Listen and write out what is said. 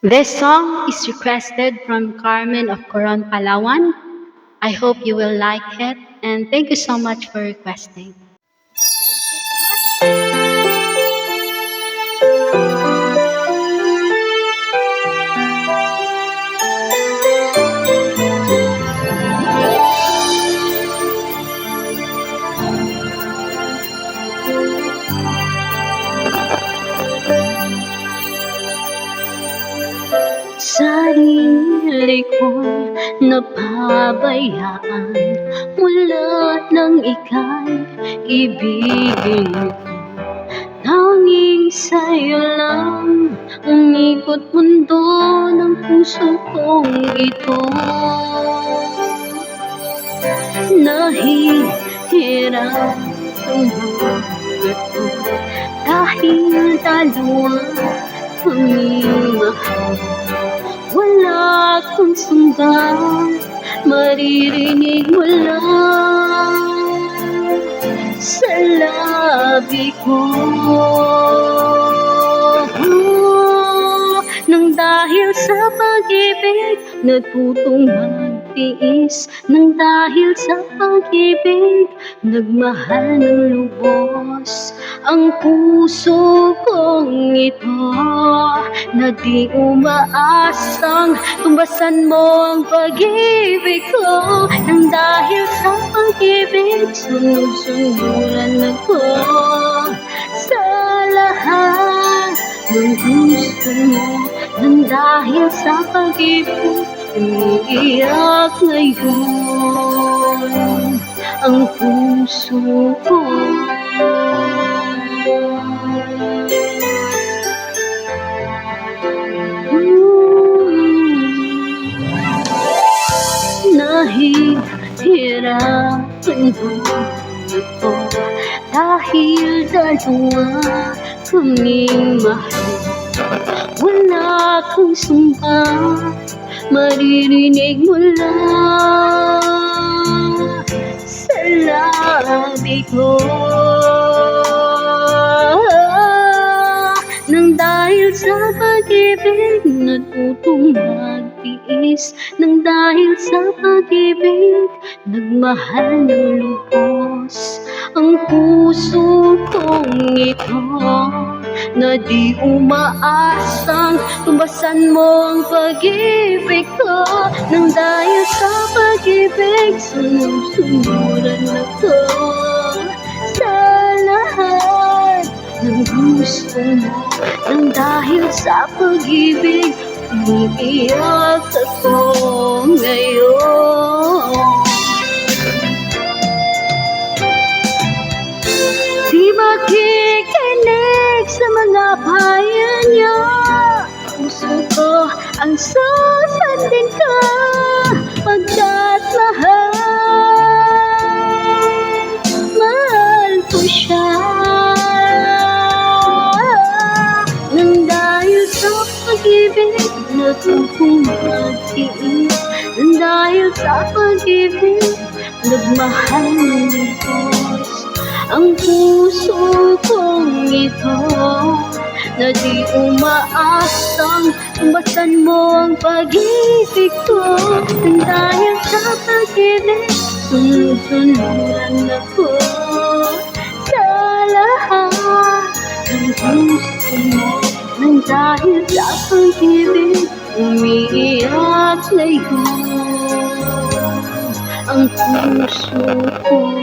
This song is requested from Carmen of Coron, Palawan. I hope you will like it, and thank you so much for requesting. Sarili ko'y napabayaan mula nang ika'y ibigin ko. Tanging sa'yo lang umikot mundo ng puso kong ito. Nahihirap ang buhay ko dahil dalawa kaming mahal. Wala kang sumba, maririnig mo lang sa labi ko. Nang dahil sa pag-ibig, natutong magtiis. Nang dahil sa pag-ibig, nagmahal ng lubos ang puso kong ito, na di umaasang tumbasan mo ang pag-ibig ko. Nang dahil sa pag-ibig, sunod-sunuran ako sa lahat ng gusto mo. Nang dahil sa pag-ibig, umiiyak ngayon ang puso ko. Nahihirapan ako dahil dalawa kaming mahal. Wala kang sumpa, maririnig mo lang sa labi ko. Nang dahil sa pag-ibig, natutong magtiis. Nang dahil sa pag-ibig, nagmahal ng lubos ang puso kong ito, na di umaasang tumbasan mo ang pag-ibig ko. Nang dahil sa pag-ibig, sunod-sunuran ako sa lahat ng gusto mo. Nang dahil sa pag-ibig, umiiyak ako ngayon. Di makikinig sa mga payo niya, puso ko ang susundin ka, pagkat mahal ko siya. Nang dahil sa pag-ibig, natutong magtiis. Nang dahil sa pag-ibig, nagmahal ng lubos ang puso kong ito, na di umaasang tumbasan mo ang pag-ibig ko. Nang dahil sa pag-ibig, sunod-sunuran ako sa lahat ng gusto mo. Nang dahil sa pag-ibig, umiiyak ngayon ang puso ko.